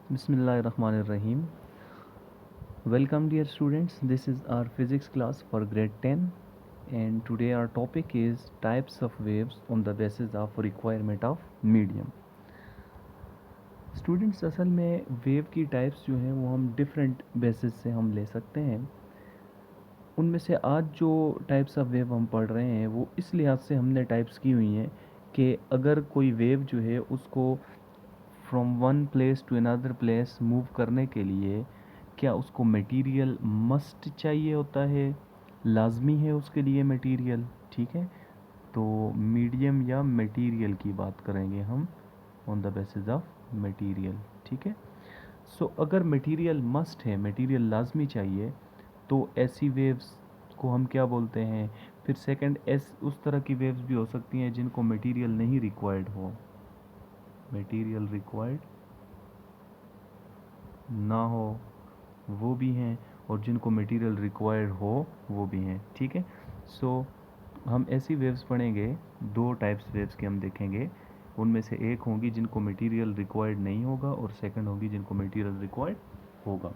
Bismillahirrahmanirrahim. Welcome dear students. This is our physics class for grade 10 and today our topic is types of waves on the basis of requirement of medium. Students असल में wave की types जो हैं वो हम different basis से हम ले सकते हैं। उनमें से आज जो टाइप्स ऑफ वेव हम पढ़ रहे हैं वो इस लिहाज से हमने टाइप्स की हुई हैं कि अगर कोई वेव जो है उसको from one place to another place move करने के लिए क्या उसको मटेरियल मस्ट चाहिए होता है, लाजमी है उसके लिए मटेरियल। ठीक है, तो मीडियम या मटेरियल की बात करेंगे हम on the basis of material. ठीक है, सो अगर मटेरियल मस्ट है, मटेरियल लाजमी चाहिए, तो ऐसी वेव्स को हम क्या बोलते हैं। फिर सेकंड उस तरह की वेव्स भी हो सकती हैं जिनको मटेरियल नहीं रिक्वायर्ड हो, मटेरियल रिक्वायर्ड ना हो वो भी हैं, और जिनको मटेरियल रिक्वायर्ड हो वो भी हैं। ठीक है, सो हम ऐसी वेव्स पढ़ेंगे, दो टाइप्स वेव्स के हम देखेंगे। उनमें से एक होंगी जिनको मटेरियल रिक्वायर्ड नहीं होगा और सेकंड होगी जिनको मटेरियल रिक्वायर्ड होगा।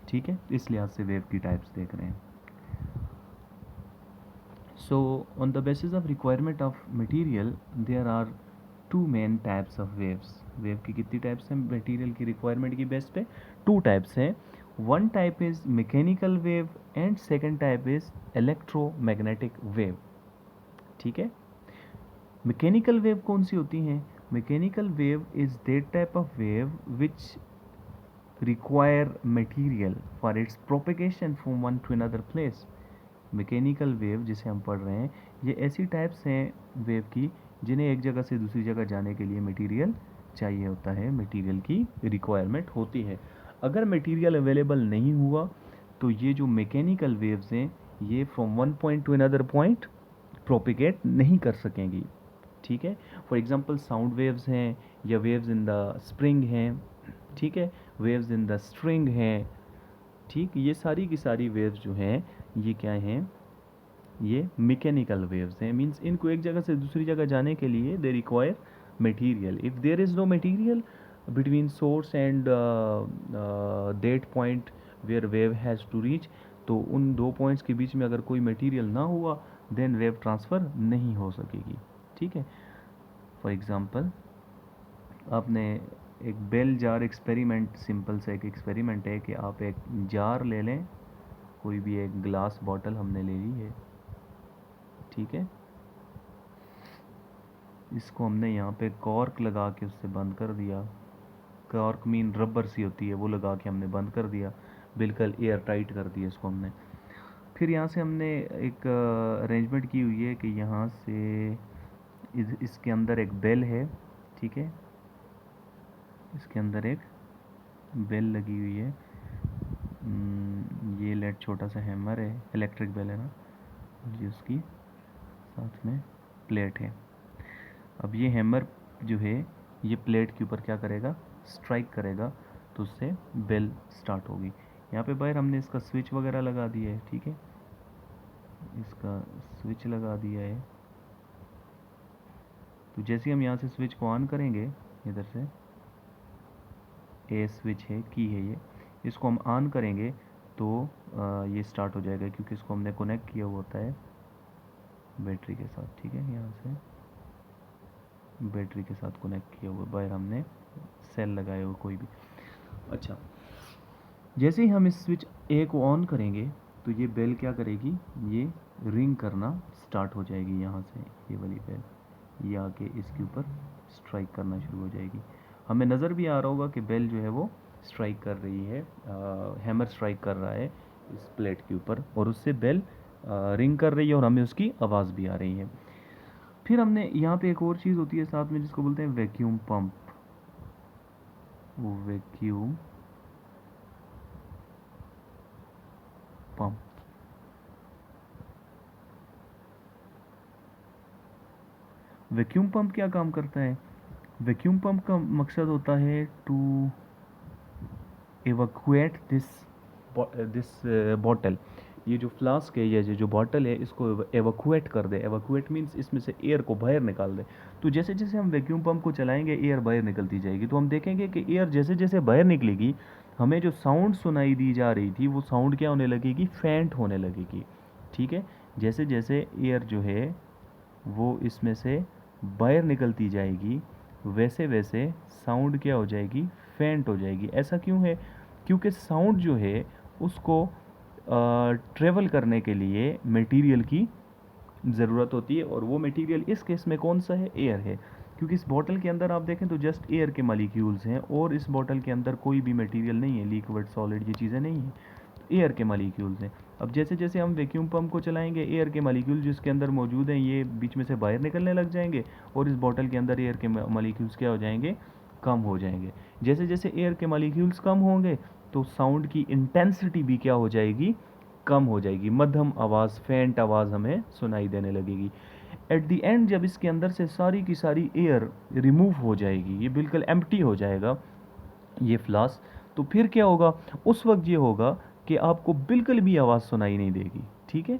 ठीक है, इस लिहाज से वेव की टाइप्स देख रहे हैं। So on the basis of requirement of material there are two main types of waves. Wave की कितनी टाइप्स हैं मटेरियल की रिक्वायरमेंट की बेस पे? टू टाइप्स हैं। One type is mechanical wave and second type is electromagnetic wave. ठीक है, mechanical wave कौन सी होती हैं? Mechanical wave is that type of wave which require material for its propagation from one two another place. Mechanical wave जिसे हम पढ़ रहे हैं ये ऐसी टाइप्स हैं वेव की जिन्हें एक जगह से दूसरी जगह जाने के लिए मटेरियल चाहिए होता है, मटेरियल की रिक्वायरमेंट होती है। अगर मटेरियल अवेलेबल नहीं हुआ तो ये जो मैकेनिकल वेव्स हैं ये from one point two another point propagate नहीं कर सकेंगी। ठीक है, फॉर एग्जांपल साउंड वेव्स हैं या वेव्स इन द स्प्रिंग हैं। ठीक है, वेव्स इन द स्ट्रिंग हैं। ठीक, ये सारी की सारी वेव्स जो हैं ये क्या हैं, ये मैकेनिकल वेव्स हैं। मींस इनको एक जगह से दूसरी जगह जाने के लिए they require material. If there is no material between source and that point where wave has to reach, तो उन दो पॉइंट्स के बीच में अगर कोई मटेरियल ना हुआ देन वेव ट्रांसफ़र नहीं हो सकेगी। ठीक है, फॉर एग्ज़ाम्पल आपने एक बेल जार एक्सपेरिमेंट, सिंपल सा एक एक्सपेरिमेंट है कि आप एक जार ले लें, कोई भी एक ग्लास बॉटल हमने ले ली है। ठीक है, इसको हमने यहाँ पे कॉर्क लगा के उससे बंद कर दिया। कॉर्क मीन रबर सी होती है, वो लगा के हमने बंद कर दिया, बिल्कुल एयर टाइट कर दिया इसको हमने। फिर यहाँ से हमने एक अरेंजमेंट की हुई है कि यहाँ से इसके अंदर एक बेल है। ठीक है, इसके अंदर एक बेल लगी हुई है। ये लेट छोटा सा हैमर है, इलेक्ट्रिक बेल है ना, ये उसकी साथ में प्लेट है। अब ये हैमर जो है ये प्लेट के ऊपर क्या करेगा, स्ट्राइक करेगा, तो उससे बेल स्टार्ट होगी। यहाँ पे बाहर हमने इसका स्विच वगैरह लगा दिया है। ठीक है, इसका स्विच लगा दिया है। तो जैसे हम यहाँ से स्विच को ऑन करेंगे, इधर से ए स्विच है, की है ये, इसको हम ऑन करेंगे तो ये स्टार्ट हो जाएगा क्योंकि इसको हमने कनेक्ट किया हुआ होता है बैटरी के साथ। ठीक है, यहाँ से बैटरी के साथ कनेक्ट किया हुआ, बाहर हमने सेल लगाए हुए कोई भी। अच्छा, जैसे ही हम इस स्विच ए को ऑन करेंगे तो ये बेल क्या करेगी, ये रिंग करना स्टार्ट हो जाएगी। यहाँ से ये वाली बेल ये आके इसके ऊपर स्ट्राइक करना शुरू हो जाएगी। हमें नज़र भी आ रहा होगा कि बेल जो है वो स्ट्राइक कर रही है, हैमर स्ट्राइक कर रहा है इस प्लेट के ऊपर, और उससे बेल रिंग कर रही है और हमें उसकी आवाज़ भी आ रही है। फिर हमने यहाँ पे एक और चीज़ होती है साथ में जिसको बोलते हैं vacuum pump. Vacuum pump, vacuum pump क्या काम करता है? वैक्यूम पंप का मकसद होता है टू evacuate दिस बॉटल। ये जो फ्लास्क है या जो बॉटल है इसको एवैक्यूएट कर दे। एवैक्यूएट मीन्स इसमें से एयर को बाहर निकाल दे। तो जैसे जैसे हम वैक्यूम पंप को चलाएंगे एयर बाहर निकलती जाएगी, तो हम देखेंगे कि एयर जैसे जैसे बाहर निकलेगी हमें जो साउंड सुनाई दी जा रही थी वो साउंड क्या होने लगेगी, फेंट होने लगेगी। ठीक है, जैसे जैसे एयर जो है वो इसमें से बाहर निकलती जाएगी वैसे वैसे साउंड क्या हो जाएगी, फेंट हो जाएगी। ऐसा क्यों है, क्योंकि साउंड जो है उसको ट्रेवल करने के लिए मटेरियल की ज़रूरत होती है, और वो मटेरियल इस केस में कौन सा है, एयर है। क्योंकि इस बॉटल के अंदर आप देखें तो जस्ट एयर के मॉलिक्यूल्स हैं, और इस बॉटल के अंदर कोई भी मटेरियल नहीं है, लिक्विड सॉलिड ये चीज़ें नहीं हैं, एयर के मॉलिक्यूल्स हैं। अब जैसे जैसे हम वैक्यूम पंप को चलाएंगे एयर के मॉलिक्यूल जिसके अंदर मौजूद हैं ये बीच में से बाहर निकलने लग जाएंगे, और इस बॉटल के अंदर एयर के मॉलिक्यूल्स क्या हो जाएंगे, कम हो जाएंगे। जैसे जैसे एयर के मॉलिक्यूल्स कम होंगे तो साउंड की इंटेंसिटी भी क्या हो जाएगी, कम हो जाएगी, मध्यम आवाज़, फेंट आवाज़ हमें सुनाई देने लगेगी। एट द एंड जब इसके अंदर से सारी की सारी एयर रिमूव हो जाएगी, ये बिल्कुल एम्प्टी हो जाएगा ये फ्लास्क, तो फिर क्या होगा, उस वक्त ये होगा कि आपको बिल्कुल भी आवाज़ सुनाई नहीं देगी। ठीक है,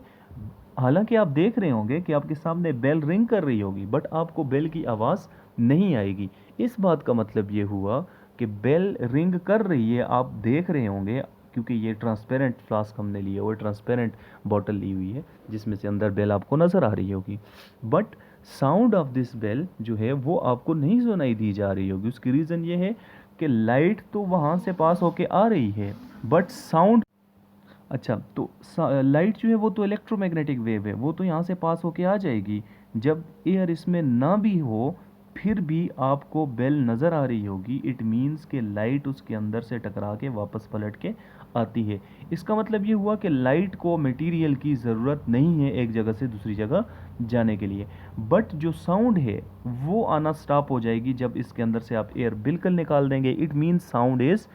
हालांकि आप देख रहे होंगे कि आपके सामने बेल रिंग कर रही होगी, बट आपको बेल की आवाज़ नहीं आएगी। इस बात का मतलब ये हुआ कि बेल रिंग कर रही है, आप देख रहे होंगे, क्योंकि ये ट्रांसपेरेंट फ्लास्क हमने लिया हुआ है, ट्रांसपेरेंट बॉटल ली हुई है जिसमें से अंदर बेल आपको नज़र आ रही होगी, but sound of this bell जो है वो आपको नहीं सुनाई दी जा रही होगी। उसकी रीज़न ये है कि लाइट तो वहाँ से पास होके आ रही है, बट साउंड, अच्छा तो लाइट जो है वो तो इलेक्ट्रोमैग्नेटिक वेव है, वो तो यहाँ से पास होके आ जाएगी। जब एयर इसमें ना भी हो फिर भी आपको बेल नज़र आ रही होगी, इट मीन्स कि लाइट उसके अंदर से टकरा के वापस पलट के आती है। इसका मतलब ये हुआ कि लाइट को मटेरियल की ज़रूरत नहीं है एक जगह से दूसरी जगह जाने के लिए, बट जो साउंड है वो आना स्टॉप हो जाएगी जब इसके अंदर से आप एयर बिल्कुल निकाल देंगे। It means sound is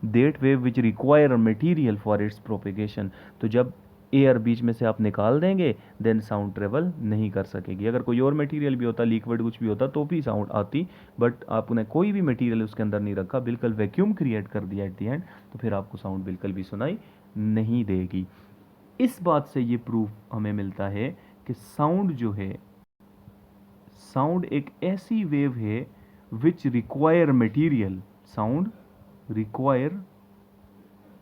that wave which require material for its propagation। तो जब एयर बीच में से आप निकाल देंगे देन साउंड ट्रेवल नहीं कर सकेगी। अगर कोई और मटेरियल भी होता, लिक्विड कुछ भी होता, तो भी साउंड आती, बट आपने कोई भी मटेरियल उसके अंदर नहीं रखा, बिल्कुल वैक्यूम क्रिएट कर दिया एट द एंड, तो फिर आपको साउंड बिल्कुल भी सुनाई नहीं देगी। इस बात से ये प्रूफ हमें मिलता है कि साउंड जो है, साउंड एक ऐसी वेव है which require material, sound require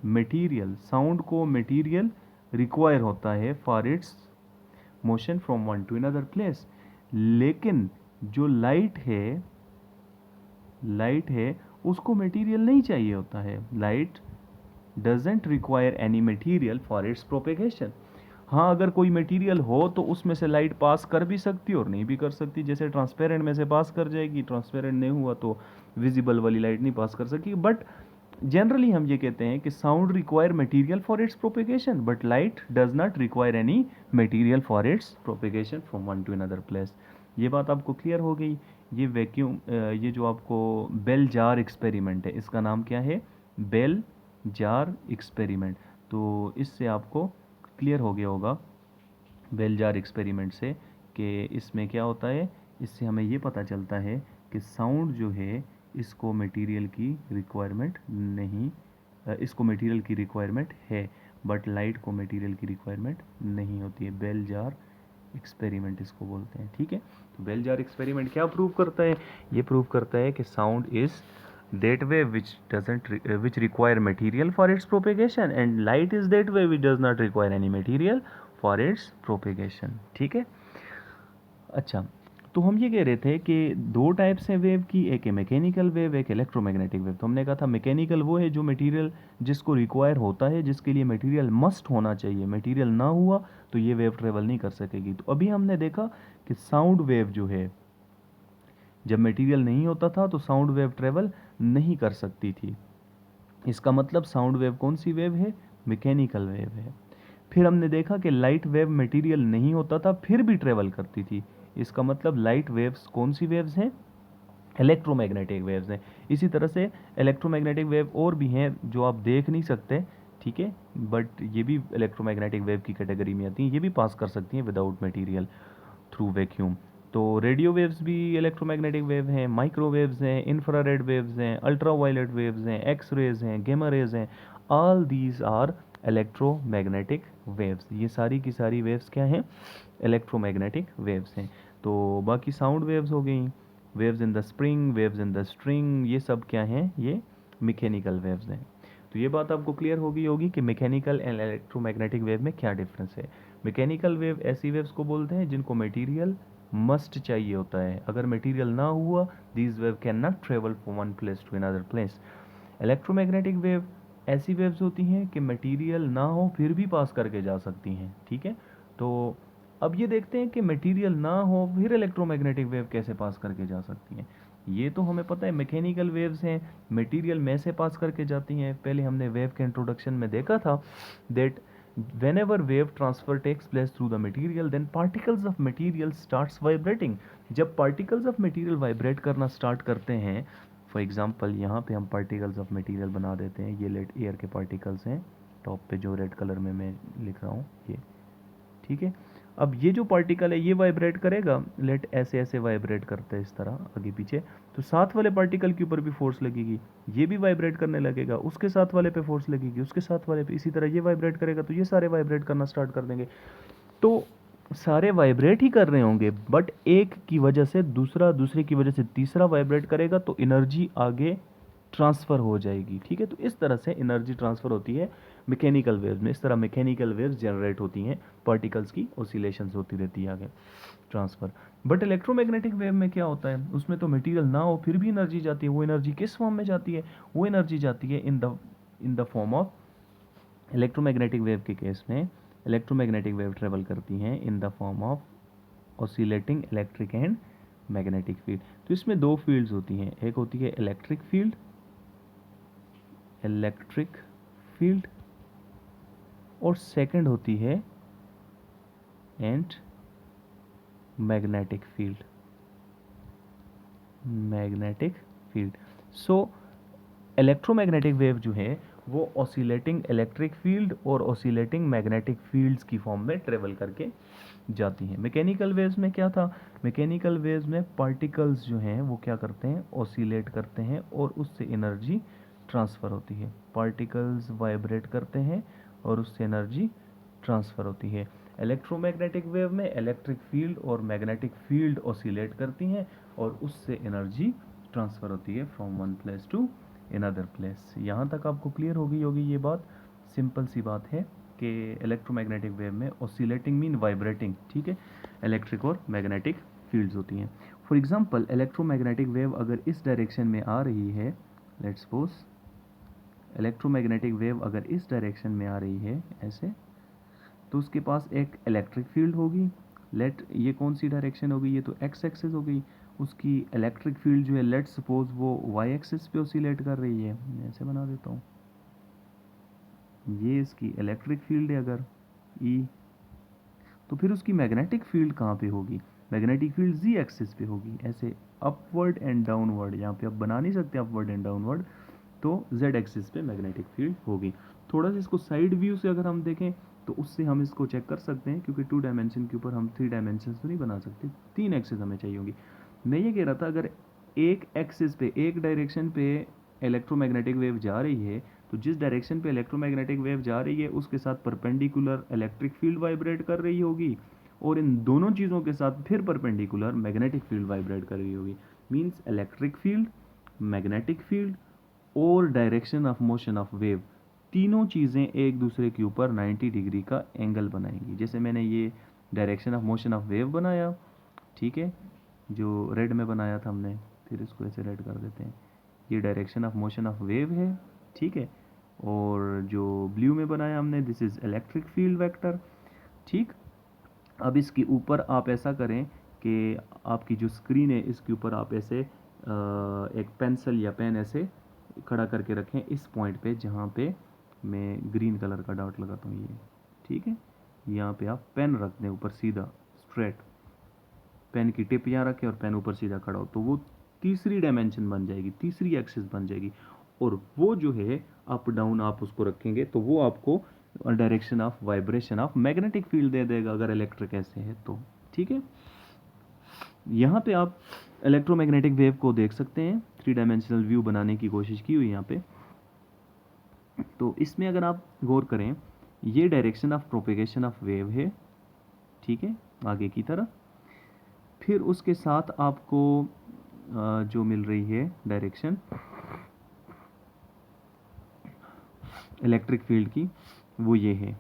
material, sound को मटेरियल रिक्वायर होता है for its motion from one two another place. लेकिन जो लाइट है उसको मटेरियल नहीं चाहिए होता है। Light doesn't require any material for its propagation. हाँ, अगर कोई मटेरियल हो तो उसमें से लाइट पास कर भी सकती और नहीं भी कर सकती। जैसे ट्रांसपेरेंट में से पास कर जाएगी, ट्रांसपेरेंट नहीं हुआ तो विजिबल वाली लाइट नहीं पास कर सकेगी। बट जनरली हम ये कहते हैं कि sound require material for its propagation but light does not require any material for its propagation from one two another place. ये बात आपको क्लियर हो गई। ये वैक्यूम, ये जो आपको बेल जार एक्सपेरिमेंट है, इसका नाम क्या है, बेल जार एक्सपेरिमेंट। तो इससे आपको क्लियर हो गया होगा बेल जार एक्सपेरिमेंट से कि इसमें क्या होता है। इससे हमें ये पता चलता है कि साउंड जो है इसको मटेरियल की रिक्वायरमेंट नहीं, इसको मटेरियल की रिक्वायरमेंट है, बट लाइट को मटेरियल की रिक्वायरमेंट नहीं होती है। बेल जार एक्सपेरिमेंट इसको बोलते हैं। ठीक है, तो बेल जार एक्सपेरिमेंट क्या प्रूव करता है, ये प्रूव करता है कि sound is that wave which doesn't which require material for its propagation and light is that wave which does not require any material for its propagation। ठीक है, अच्छा तो हम ये कह रहे थे कि दो टाइप्स हैं वेव की, एक है मैकेनिकल वेव, एक इलेक्ट्रोमैग्नेटिक वेव। तो हमने कहा था मैकेनिकल वो है जो मटेरियल जिसको रिक्वायर होता है, जिसके लिए मटेरियल मस्ट होना चाहिए, मटेरियल ना हुआ तो ये वेव ट्रेवल नहीं कर सकेगी। तो अभी हमने देखा कि साउंड वेव जो है जब मटेरियल नहीं होता था तो साउंड वेव ट्रेवल नहीं कर सकती थी। इसका मतलब साउंड वेव कौन सी वेव है, मैकेनिकल वेव है। फिर हमने देखा कि लाइट वेव मटेरियल नहीं होता था फिर भी ट्रेवल करती थी। इसका मतलब लाइट वेव्स कौन सी वेव्स हैं, इलेक्ट्रोमैग्नेटिक वेव्स हैं। इसी तरह से इलेक्ट्रोमैग्नेटिक वेव और भी हैं जो आप देख नहीं सकते, ठीक है, बट ये भी इलेक्ट्रोमैग्नेटिक वेव की कैटेगरी में आती हैं, ये भी पास कर सकती हैं विदाउट मटेरियल थ्रू वैक्यूम। तो रेडियो वेव्स भी इलेक्ट्रोमैग्नेटिक वेव हैं, माइक्रोवेव्स हैं, इंफ्रारेड वेव्स हैं, अल्ट्रावायलेट वेव्स हैं, एक्स रेज हैं, गेमा रेज हैं, all these are electromagnetic waves. ये सारी की सारी वेव्स क्या हैं? इलेक्ट्रोमैग्नेटिक वेव्स हैं। तो बाकी साउंड वेव्स हो गई, waves in the spring, waves in the string, ये सब क्या हैं? ये मैकेनिकल वेव्स हैं। तो ये बात आपको क्लियर होगी कि मैकेनिकल एंड इलेक्ट्रोमैग्नेटिक वेव में क्या डिफरेंस है। मैकेनिकल वेव ऐसी वेव्स को बोलते हैं जिनको मटेरियल मस्ट चाहिए होता है। अगर मटेरियल ना हुआ, these wave can not travel from one place to another place. Electromagnetic wave ऐसी वेव्स होती हैं कि मटेरियल ना हो फिर भी पास करके जा सकती हैं। ठीक है, तो अब ये देखते हैं कि मटेरियल ना हो फिर इलेक्ट्रोमैग्नेटिक वेव कैसे पास करके जा सकती हैं। ये तो हमें पता है मैकेनिकल वेव्स हैं, मटेरियल में से पास करके जाती हैं। पहले हमने वेव के इंट्रोडक्शन में देखा था that whenever wave transfer takes place through the material then particles of material starts vibrating। जब particles of material vibrate करना start करते हैं, फॉर एग्जाम्पल यहाँ पे हम पार्टिकल्स ऑफ मटेरियल बना देते हैं, ये लेट एयर के पार्टिकल्स हैं टॉप पे जो रेड कलर में मैं लिख रहा हूँ ये। ठीक है, अब ये जो पार्टिकल है ये वाइब्रेट करेगा, लेट ऐसे ऐसे वाइब्रेट करते हैं इस तरह आगे पीछे, तो साथ वाले पार्टिकल के ऊपर भी फोर्स लगेगी, ये भी वाइब्रेट करने लगेगा, उसके साथ वाले पे फोर्स लगेगी, उसके साथ वाले पे, इसी तरह ये वाइब्रेट करेगा तो ये सारे वाइब्रेट करना स्टार्ट कर देंगे। तो सारे वाइब्रेट ही कर रहे होंगे, बट एक की वजह से दूसरा, दूसरे की वजह से तीसरा वाइब्रेट करेगा तो एनर्जी आगे ट्रांसफ़र हो जाएगी। ठीक है, तो इस तरह से एनर्जी ट्रांसफ़र होती है मैकेनिकल वेव्स में। इस तरह मैकेनिकल वेव्स जनरेट होती हैं, पार्टिकल्स की ऑसिलेशंस होती रहती है आगे ट्रांसफ़र। बट इलेक्ट्रोमैग्नेटिक वेव में क्या होता है, उसमें तो मटेरियल ना हो फिर भी एनर्जी जाती है। वो एनर्जी किस फॉर्म में जाती है? वो एनर्जी जाती है in the form of, electromagnetic wave के केस में इलेक्ट्रोमैग्नेटिक वेव ट्रेवल करती हैं in the form of oscillating electric and magnetic field. तो इसमें दो फील्ड्स होती हैं, एक होती है इलेक्ट्रिक फील्ड, और सेकंड होती है and magnetic field. So electromagnetic wave जो है वो ऑसिलेटिंग इलेक्ट्रिक फील्ड और ऑसिलेटिंग मैग्नेटिक फील्ड्स की फॉर्म में ट्रेवल करके जाती हैं। मैकेनिकल वेव्स में क्या था? मैकेनिकल वेव्स में पार्टिकल्स जो हैं वो क्या करते हैं? ऑसिलेट करते हैं और उससे एनर्जी ट्रांसफ़र होती है। पार्टिकल्स वाइब्रेट करते हैं और उससे एनर्जी ट्रांसफ़र होती है। इलेक्ट्रोमैग्नेटिक वेव में इलेक्ट्रिक फील्ड और मैग्नेटिक फील्ड ऑसिलेट करती हैं और उससे एनर्जी ट्रांसफ़र होती है from one place to another place. यहाँ तक आपको क्लियर होगी ये बात, सिंपल सी बात है कि इलेक्ट्रोमैग्नेटिक वेव में ऑसिलेटिंग मीन वाइब्रेटिंग, ठीक है, इलेक्ट्रिक और मैग्नेटिक फील्ड्स होती हैं। फॉर एग्जांपल इलेक्ट्रोमैग्नेटिक वेव अगर इस डायरेक्शन में आ रही है, लेट्स सपोज इलेक्ट्रोमैग्नेटिक वेव अगर इस डायरेक्शन में आ रही है ऐसे, तो उसके पास एक इलेक्ट्रिक फील्ड होगी। लेट ये कौन सी डायरेक्शन होगी? ये तो एक्स एक्सिस हो गई। उसकी इलेक्ट्रिक फील्ड जो है लेट सपोज वो वाई एक्सिस पे ऑसिलेट कर रही है, मैं ऐसे बना देता हूँ, ये इसकी इलेक्ट्रिक फील्ड है अगर ई, तो फिर उसकी मैग्नेटिक फील्ड कहाँ पे होगी? मैग्नेटिक फील्ड जी एक्सिस पे होगी, ऐसे अपवर्ड एंड डाउनवर्ड। यहाँ पे आप बना नहीं सकते अपवर्ड एंड डाउनवर्ड, तो जेड एक्सिस पे मैग्नेटिक फील्ड होगी। थोड़ा सा इसको साइड व्यू से अगर हम देखें तो उससे हम इसको चेक कर सकते हैं, क्योंकि 2 डायमेंशन के ऊपर हम 3 डायमेंशन तो नहीं बना सकते, 3 एक्सिस हमें चाहिए होंगी। मैं ये कह रहा था अगर एक एक्सिस पे, एक डायरेक्शन पे इलेक्ट्रोमैग्नेटिक वेव जा रही है, तो जिस डायरेक्शन पे इलेक्ट्रोमैग्नेटिक वेव जा रही है उसके साथ परपेंडिकुलर इलेक्ट्रिक फील्ड वाइब्रेट कर रही होगी, और इन दोनों चीज़ों के साथ फिर परपेंडिकुलर मैग्नेटिक फील्ड वाइब्रेट कर रही होगी। Means electric field, magnetic field और direction of motion of wave, तीनों चीज़ें एक दूसरे के ऊपर 90 डिग्री का एंगल बनाएंगी। जैसे मैंने ये direction of motion of wave बनाया, ठीक है, जो रेड में बनाया था हमने, फिर इसको ऐसे रेड कर देते हैं, ये direction of motion of wave है, ठीक है, और जो ब्लू में बनाया हमने this is electric field vector. ठीक, अब इसके ऊपर आप ऐसा करें कि आपकी जो स्क्रीन है इसके ऊपर आप ऐसे एक पेंसिल या पेन ऐसे खड़ा करके रखें इस पॉइंट पे जहाँ पे मैं ग्रीन कलर का डॉट लगाता हूँ ये, ठीक है, यहाँ पे आप पेन रख दें ऊपर सीधा स्ट्रेट, पेन की टिप यहाँ रखें और पेन ऊपर सीधा खड़ा हो, तो वो तीसरी डायमेंशन बन जाएगी, तीसरी एक्सिस बन जाएगी, और वो जो है अप डाउन आप उसको रखेंगे तो वो आपको direction of vibration of magnetic field दे देगा अगर इलेक्ट्रिक ऐसे है तो। ठीक है, यहाँ पे आप इलेक्ट्रोमैग्नेटिक वेव को देख सकते हैं, 3 डायमेंशनल व्यू बनाने की कोशिश की हुई यहाँ पे। तो इसमें अगर आप गौर करें ये direction of propagation of wave है, ठीक है, आगे की तरफ। फिर उसके साथ आपको जो मिल रही है डायरेक्शन इलेक्ट्रिक फील्ड की, वो ये है,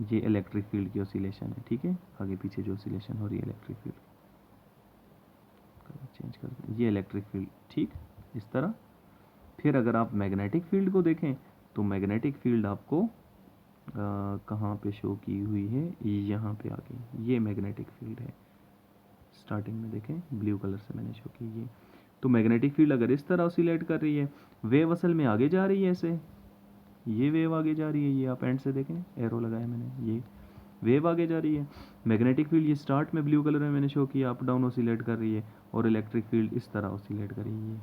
ये इलेक्ट्रिक फील्ड की ऑसिलेशन है, ठीक है, आगे पीछे जो ऑसिलेशन हो रही है इलेक्ट्रिक फील्ड, चेंज कर दें, ये इलेक्ट्रिक फील्ड, ठीक, इस तरह। फिर अगर आप मैग्नेटिक फील्ड को देखें तो मैग्नेटिक फील्ड आपको कहाँ पे शो की हुई है, यहाँ पे आ गई, ये मैग्नेटिक फील्ड है, स्टार्टिंग में देखें ब्लू कलर से मैंने शो की ये। तो मैग्नेटिक फील्ड अगर इस तरह ऑसिलेट कर रही है, वेव असल में आगे जा रही है ऐसे, ये वेव आगे जा रही है, ये आप एंड से देखें, एरो लगाया मैंने, ये वेव आगे जा रही है। मैग्नेटिक फील्ड ये स्टार्ट में ब्लू कलर में मैंने शो किया, अप डाउन ऑसिलेट कर रही है, और इलेक्ट्रिक फील्ड इस तरह ऑसिलेट कर रही है,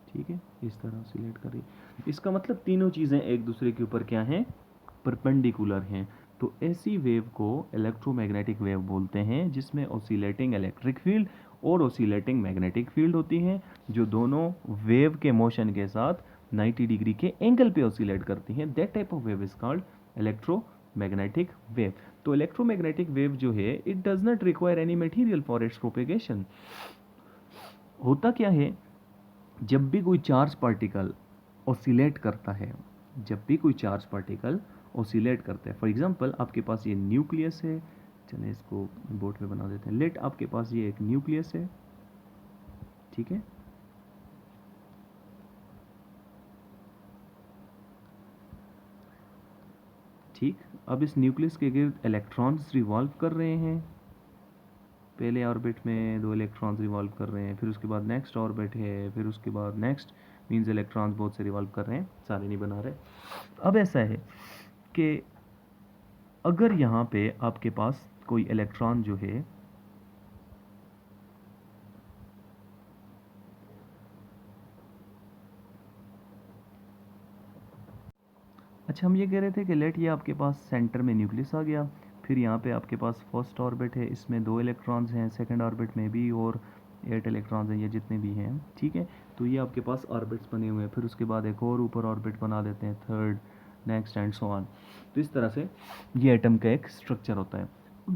ठीक है, इस तरह ऑसिलेट कर रही है। इसका मतलब तीनों चीज़ें एक दूसरे के ऊपर क्या हैं, परपेंडिकुलर हैं। तो ऐसी वेव को इलेक्ट्रोमैग्नेटिक वेव बोलते हैं, जिसमें ऑसिलेटिंग इलेक्ट्रिक फील्ड और ऑसिलेटिंग मैग्नेटिक फील्ड होती हैं, जो दोनों वेव के मोशन के साथ 90 डिग्री के एंगल पे ऑसिलेट करती हैं। That type of wave is called electromagnetic wave. तो इलेक्ट्रोमैग्नेटिक वेव जो है, it does not require any material for its propagation. होता क्या है, जब भी कोई चार्ज पार्टिकल ऑसिलेट करता है, जब भी कोई चार्ज पार्टिकल ऑसिलेट करता है, फॉर एग्जांपल आपके पास ये न्यूक्लियस है, चलिए इसको बोर्ड पे बना देते हैं, लेट आपके पास ये एक न्यूक्लियस है, ठीक है, ठीक। अब इस न्यूक्लियस के गिर्द इलेक्ट्रॉन्स रिवॉल्व कर रहे हैं, पहले ऑर्बिट में 2 इलेक्ट्रॉन्स रिवॉल्व कर रहे हैं, फिर उसके बाद नेक्स्ट ऑर्बिट है, फिर उसके बाद नेक्स्ट, मींस इलेक्ट्रॉन्स बहुत से रिवॉल्व कर रहे हैं, सारे नहीं बना रहे। अब ऐसा है कि अगर यहाँ पे आपके पास कोई इलेक्ट्रॉन जो है, अच्छा हम ये कह रहे थे कि लेट ये आपके पास सेंटर में न्यूक्लियस आ गया, फिर यहाँ पे आपके पास फर्स्ट ऑर्बिट है, इसमें 2 इलेक्ट्रॉन्स हैं, सेकंड ऑर्बिट में भी और 8 इलेक्ट्रॉन्स हैं, ये जितने भी हैं, ठीक है। तो ये आपके पास ऑर्बिट्स बने हुए हैं, फिर उसके बाद एक और ऊपर ऑर्बिट बना देते हैं, third, next and so on. तो इस तरह से ये एटम का एक स्ट्रक्चर होता है।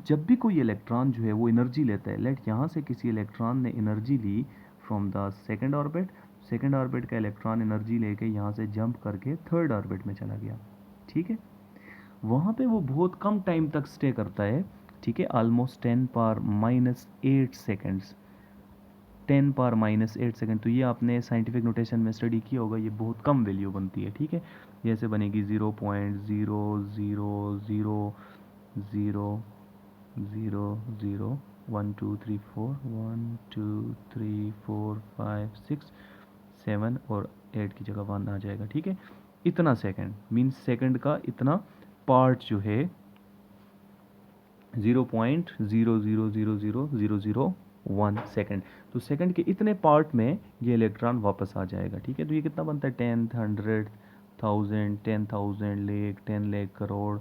जब भी कोई इलेक्ट्रॉन जो है वो एनर्जी लेता है, लेट यहाँ से किसी इलेक्ट्रॉन ने एनर्जी ली from the second orbit, second orbit का इलेक्ट्रॉन एनर्जी लेके यहाँ से जंप करके थर्ड ऑर्बिट में चला गया, ठीक है। वहाँ पे वो बहुत कम टाइम तक स्टे करता है, ठीक है, ऑलमोस्ट 10⁻⁸ सेकेंड्स, 10⁻⁸ तो ये आपने साइंटिफिक नोटेशन में स्टडी किया होगा, ये बहुत कम वैल्यू बनती है, ठीक है। जैसे बनेगी 0.0000000 1 2 3 4 1 2 3 4 5 6 7 और 8 की जगह 1 आ जाएगा, ठीक है। इतना सेकंड मीन्स सेकंड का इतना पार्ट जो है 0.0000001 सेकंड। तो सेकंड के इतने पार्ट में ये इलेक्ट्रॉन वापस आ जाएगा, ठीक है। तो ये कितना बनता है, 10 100 1000 10,000 लाख 10 लाख करोड़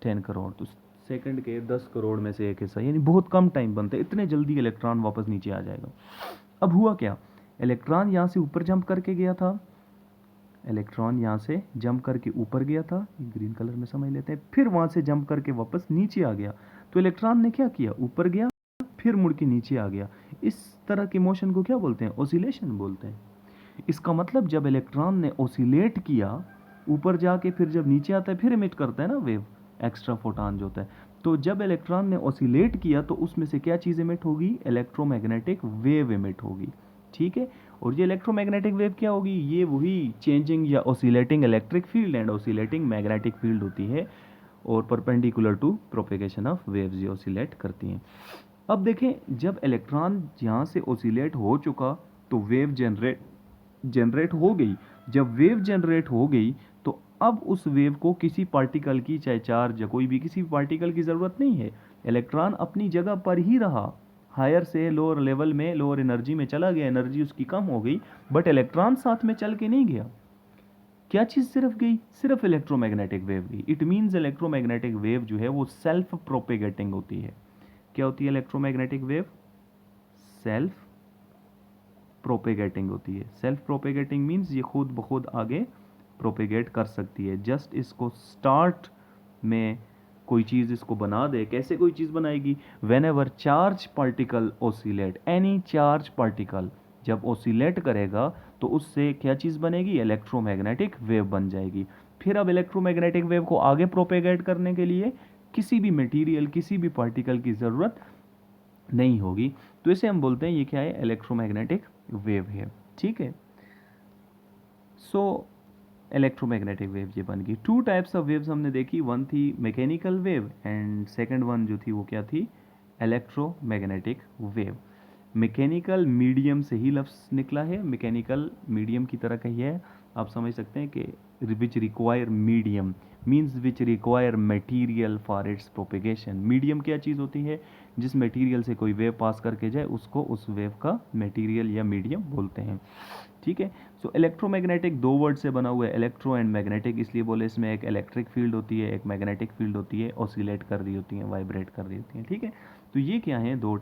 10 करोड़। तो सेकंड के 10 करोड़ में से एक हिस्सा, यानी बहुत कम टाइम बनता है, इतने जल्दी इलेक्ट्रॉन वापस नीचे आ जाएगा। अब हुआ क्या, इलेक्ट्रॉन यहाँ से ऊपर जंप करके गया था, इलेक्ट्रॉन यहाँ से जंप करके ऊपर गया था, ग्रीन कलर में समझ लेते हैं, फिर वहाँ से जंप करके वापस नीचे आ गया। तो इलेक्ट्रॉन ने क्या किया, ऊपर गया फिर मुड़ के नीचे आ गया। इस तरह के मोशन को क्या बोलते हैं, ओसिलेशन बोलते हैं। इसका मतलब जब इलेक्ट्रॉन ने ओसिलेट किया ऊपर जाके, फिर जब नीचे आता है फिर इमिट करता है ना वेव, एक्स्ट्रा फोटॉन जो होता है। तो जब इलेक्ट्रॉन ने ओसिलेट किया तो उसमें से क्या चीज़ इमिट होगी, इलेक्ट्रोमैग्नेटिक वेव इमिट होगी, ठीक है। और ये इलेक्ट्रोमैग्नेटिक वेव क्या होगी, ये वही चेंजिंग या oscillating electric field and oscillating magnetic field होती है, और perpendicular to propagation of waves ये ओसिलेट करती हैं। अब देखें, जब इलेक्ट्रॉन यहाँ से ओसिलेट हो चुका तो वेव जनरेट हो गई। जब वेव जनरेट हो गई तो अब उस वेव को किसी पार्टिकल की, चाहे चार्ज या कोई भी, किसी पार्टिकल की ज़रूरत नहीं है। इलेक्ट्रॉन अपनी जगह पर ही रहा, हायर से लोअर लेवल में, लोअर एनर्जी में चला गया, एनर्जी उसकी कम हो गई, बट इलेक्ट्रॉन साथ में चल के नहीं गया। क्या चीज़ सिर्फ गई, सिर्फ इलेक्ट्रोमैग्नेटिक वेव गई। इट मीन्स इलेक्ट्रोमैग्नेटिक वेव जो है वो सेल्फ प्रोपेगेटिंग होती है। क्या होती है इलेक्ट्रोमैग्नेटिक वेव, सेल्फ प्रोपेगेटिंग होती है। सेल्फ प्रोपेगेटिंग मीन्स ये खुद ब खुद आगे प्रोपेगेट कर सकती है। जस्ट इसको स्टार्ट में कोई चीज़ इसको बना दे, कैसे कोई चीज़ बनाएगी, when ever charge particle oscillate, any charge particle जब ओसिलेट करेगा तो उससे क्या चीज़ बनेगी, इलेक्ट्रोमैग्नेटिक वेव बन जाएगी। फिर अब इलेक्ट्रोमैग्नेटिक वेव को आगे प्रोपेगेट करने के लिए किसी भी मटेरियल, किसी भी पार्टिकल की ज़रूरत नहीं होगी। तो इसे हम बोलते हैं ये क्या है, इलेक्ट्रोमैग्नेटिक वेव है। ठीक है, सो इलेक्ट्रोमैग्नेटिक वेव ये बन गई। टू टाइप्स ऑफ वेव्स हमने देखी, वन थी mechanical wave and second one जो थी वो क्या थी, इलेक्ट्रोमैग्नेटिक वेव। मैकेनिकल मीडियम से ही लफ्ज़ निकला है, मैकेनिकल मीडियम की तरह कही है, आप समझ सकते हैं कि which require medium means which require material for its propagation. Medium क्या चीज़ होती है, जिस मटेरियल से कोई वेव पास करके जाए उसको उस वेव का मटेरियल या मीडियम बोलते हैं। ठीक है, सो इलेक्ट्रोमैग्नेटिक दो वर्ड से बना हुआ है, इलेक्ट्रो एंड मैग्नेटिक, इसलिए बोले इसमें एक इलेक्ट्रिक फील्ड होती है, एक मैग्नेटिक फील्ड होती है, ऑसिलेट कर रही होती हैं, वाइब्रेट कर रही होती हैं। ठीक है, तो ये क्या है, दो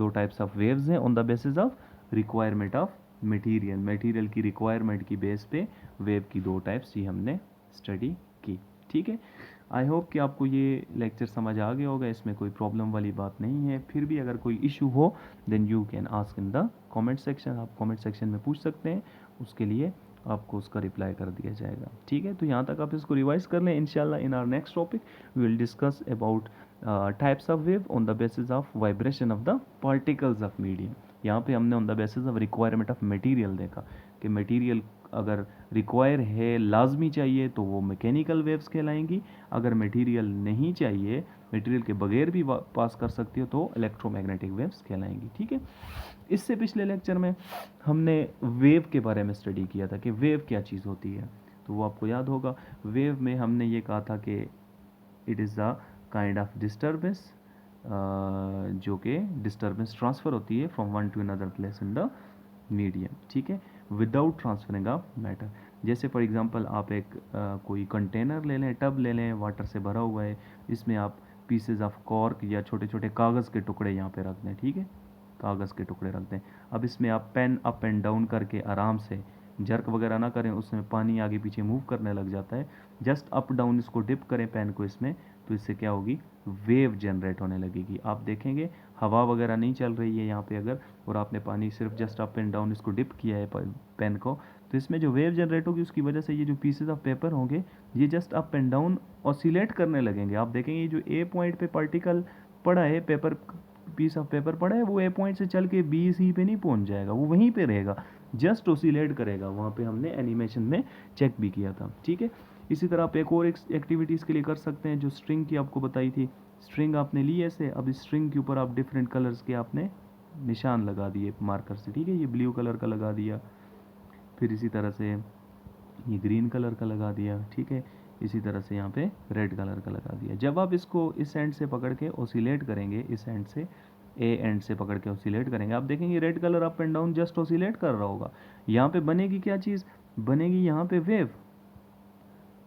टाइप्स ऑफ वेव्स हैं on the basis of requirement of material. Material की रिक्वायरमेंट की बेस पे वेव की दो टाइप्स ही हमने स्टडी की। ठीक है, आई होप कि आपको ये लेक्चर समझ आ गया होगा, इसमें कोई प्रॉब्लम वाली बात नहीं है। फिर भी अगर कोई इशू हो then you can ask in the comment section, आप कमेंट सेक्शन में पूछ सकते हैं, उसके लिए आपको उसका रिप्लाई कर दिया जाएगा। ठीक है, तो यहाँ तक आप इसको रिवाइज कर लें। इंशाल्लाह in our next topic we will discuss about types of wave on the basis of vibration of the particles of medium. यहाँ पे हमने on the basis of requirement of material देखा कि मटेरियल अगर रिक्वायर है, लाजमी चाहिए, तो वो मैकेनिकल वेव्स कहलाएंगी। अगर मटेरियल नहीं चाहिए, मटेरियल के बगैर भी पास कर सकती हो, तो इलेक्ट्रोमैग्नेटिक वेव्स कहलाएंगी। ठीक है, इससे पिछले लेक्चर में हमने वेव के बारे में स्टडी किया था कि वेव क्या चीज़ होती है, तो वो आपको याद होगा। वेव में हमने ये कहा था कि it is the kind of disturbance जो कि डिस्टर्बेंस ट्रांसफ़र होती है from one two another place in the medium. ठीक है, विदाउट ट्रांसफरिंग ऑफ मैटर। जैसे फॉर एग्जांपल आप एक कोई कंटेनर ले लें, टब ले लें, वाटर से भरा हुआ है, इसमें आप पीसेज ऑफ कॉर्क या छोटे छोटे कागज़ के टुकड़े यहाँ पे रख दें। ठीक है, कागज़ के टुकड़े रख दें। अब इसमें आप पेन अप एंड डाउन करके आराम से, जर्क वगैरह ना करें, उसमें पानी आगे पीछे मूव करने लग जाता है। जस्ट अप डाउन इसको डिप करें पेन को इसमें, तो इससे क्या होगी, वेव जनरेट होने लगेगी। आप देखेंगे हवा वगैरह नहीं चल रही है यहाँ पे अगर, और आपने पानी सिर्फ जस्ट अप एंड डाउन इसको डिप किया है पेन को, तो इसमें जो वेव जनरेट होगी उसकी वजह से ये जो पीसेज ऑफ पेपर होंगे ये just up and down oscillate करने लगेंगे। आप देखेंगे ये जो ए पॉइंट पे पार्टिकल पड़ा है, पेपर पीस ऑफ पेपर पड़ा है, वो ए पॉइंट से चल के बी सी पे नहीं पहुंच जाएगा, वो वहीं पे रहेगा, जस्ट ऑसिलेट करेगा। वहाँ पे हमने एनिमेशन में चेक भी किया था। ठीक है, इसी तरह आप एक और एक्टिविटीज़ के लिए कर सकते हैं, जो स्ट्रिंग की आपको बताई थी। स्ट्रिंग आपने ली ऐसे, अब इस स्ट्रिंग के ऊपर आप डिफरेंट कलर्स के आपने निशान लगा दिए मार्कर से। ठीक है, ये ब्लू कलर का लगा दिया, फिर इसी तरह से ये ग्रीन कलर का लगा दिया। ठीक है, इसी तरह से यहाँ पे रेड कलर का लगा दिया। जब आप इसको इस एंड से पकड़ के ओसिलेट करेंगे, इस एंड से ए एंड से पकड़ के ओसिलेट करेंगे, आप देखेंगे red colour up and down just oscillate कर रहा होगा। यहाँ पे बनेगी क्या चीज़, बनेगी यहाँ पे वेव,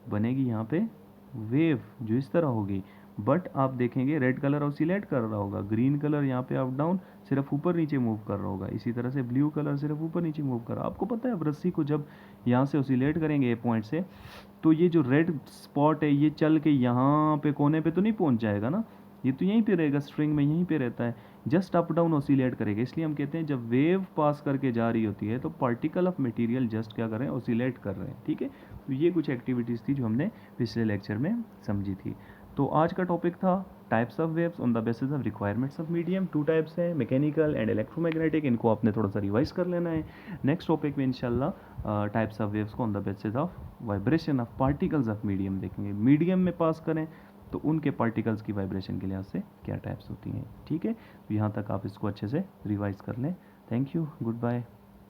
बनेगी यहाँ पे वेव जो इस तरह होगी। बट आप देखेंगे रेड कलर ऑसिलेट कर रहा होगा, ग्रीन कलर यहाँ पे अप डाउन सिर्फ ऊपर नीचे मूव कर रहा होगा, इसी तरह से ब्लू कलर सिर्फ ऊपर नीचे मूव कर रहा है। आपको पता है अब रस्सी को जब यहाँ से ऑसिलेट करेंगे ए पॉइंट से, तो ये जो रेड स्पॉट है ये चल के यहाँ पे कोने पे तो नहीं पहुँच जाएगा ना, ये तो यहीं पे रहेगा, स्ट्रिंग में यहीं पे रहता है, जस्ट अप डाउन ऑसिलेट करेगा। इसलिए हम कहते हैं जब वेव पास करके जा रही होती है तो पार्टिकल ऑफ मटेरियल जस्ट क्या कर रहे हैं, ऑसिलेट कर रहे हैं। ठीक है, तो ये कुछ एक्टिविटीज़ थी जो हमने पिछले लेक्चर में समझी थी। तो आज का टॉपिक था types of waves on the basis of requirements of medium. Two types हैं, मैकेनिकल एंड इलेक्ट्रोमैग्नेटिक, इनको आपने थोड़ा सा रिवाइज कर लेना है। नेक्स्ट टॉपिक में इंशाल्लाह टाइप्स ऑफ वेव्स को on the basis of vibration of particles of medium देखेंगे। मीडियम में पास करें तो उनके पार्टिकल्स की वाइब्रेशन के लिहाज से क्या टाइप्स होती हैं। ठीक है, तो यहाँ तक आप इसको अच्छे से रिवाइज कर लें। Thank you, good bye.